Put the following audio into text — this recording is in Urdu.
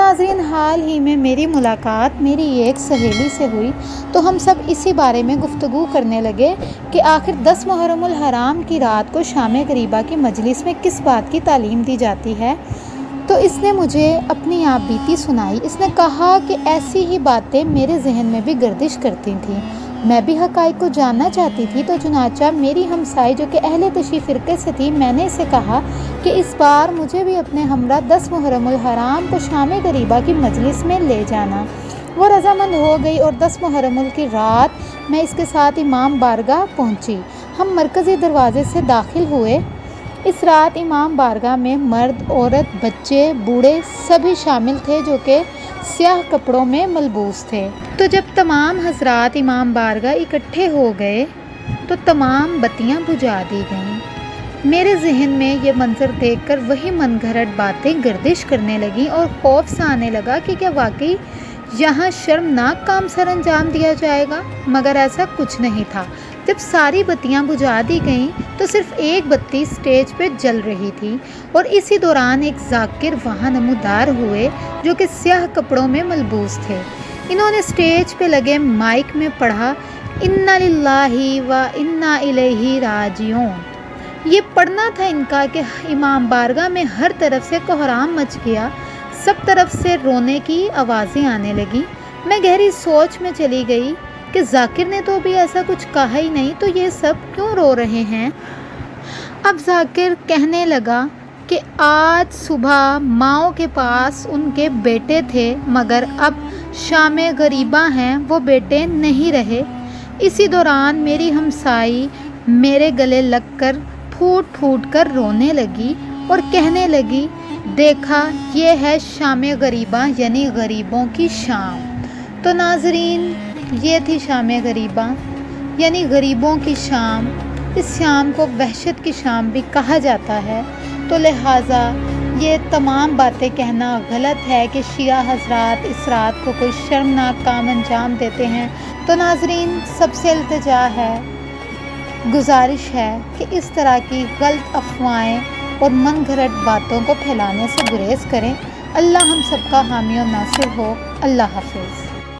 ناظرین، حال ہی میں میری ملاقات میری ایک سہیلی سے ہوئی تو ہم سب اسی بارے میں گفتگو کرنے لگے کہ آخر 10 محرم الحرام کی رات کو شام غریبہ کی مجلس میں کس بات کی تعلیم دی جاتی ہے۔ تو اس نے مجھے اپنی آپ بیتی سنائی۔ اس نے کہا کہ ایسی ہی باتیں میرے ذہن میں بھی گردش کرتی تھیں، میں بھی حقائق کو جاننا چاہتی تھی۔ تو چنانچہ میری ہمسائے جو کہ اہل تشیع فرقے سے تھی، میں نے اسے کہا کہ اس بار مجھے بھی اپنے ہمراہ 10 محرم الحرام کو شام غریبہ کی مجلس میں لے جانا۔ وہ رضامند ہو گئی اور 10 محرم کی رات میں اس کے ساتھ امام بارگاہ پہنچی۔ ہم مرکزی دروازے سے داخل ہوئے۔ اس رات امام بارگاہ میں مرد، عورت، بچے، بوڑھے سبھی شامل تھے جو کہ سیاہ کپڑوں میں ملبوس تھے۔ تو جب تمام حضرات امام بارگاہ اکٹھے ہو گئے تو تمام بتیاں بجھا دی گئیں۔ میرے ذہن میں یہ منظر دیکھ کر وہی من گھڑت باتیں گردش کرنے لگیں اور خوف سا آنے لگا کہ کیا واقعی یہاں شرمناک کام سر انجام دیا جائے گا، مگر ایسا کچھ نہیں تھا۔ جب ساری بتیاں بجھا دی گئیں تو صرف ایک بتی اسٹیج پہ جل رہی تھی اور اسی دوران ایک ذاکر وہاں نمودار ہوئے جو کہ سیاہ کپڑوں میں ملبوس تھے۔ انہوں نے اسٹیج پہ لگے مائک میں پڑھا، انا للہ و انا الیہ راجعون۔ یہ پڑھنا تھا ان کا کہ امام بارگاہ میں ہر طرف سے کوہرام مچ گیا، سب طرف سے رونے کی آوازیں آنے لگیں۔ میں گہری سوچ میں چلی گئی کہ ذاکر نے تو ابھی ایسا کچھ کہا ہی نہیں، تو یہ سب کیوں رو رہے ہیں؟ اب ذاکر کہنے لگا کہ آج صبح ماؤں کے پاس ان کے بیٹے تھے، مگر اب شام غریبہ ہیں، وہ بیٹے نہیں رہے۔ اسی دوران میری ہمسائی میرے گلے لگ کر پھوٹ پھوٹ کر رونے لگی اور کہنے لگی، دیکھا یہ ہے شام غریبہ یعنی غریبوں کی شام۔ تو ناظرین، یہ تھی شام غریبہ یعنی غریبوں کی شام۔ اس شام کو وحشت کی شام بھی کہا جاتا ہے، تو لہٰذا یہ تمام باتیں کہنا غلط ہے کہ شیعہ حضرات اس رات کو کوئی شرمناک کام انجام دیتے ہیں۔ تو ناظرین، سب سے التجا ہے، گزارش ہے کہ اس طرح کی غلط افواہیں اور من گھڑت باتوں کو پھیلانے سے گریز کریں۔ اللہ ہم سب کا حامی و ناصر ہو۔ اللہ حافظ۔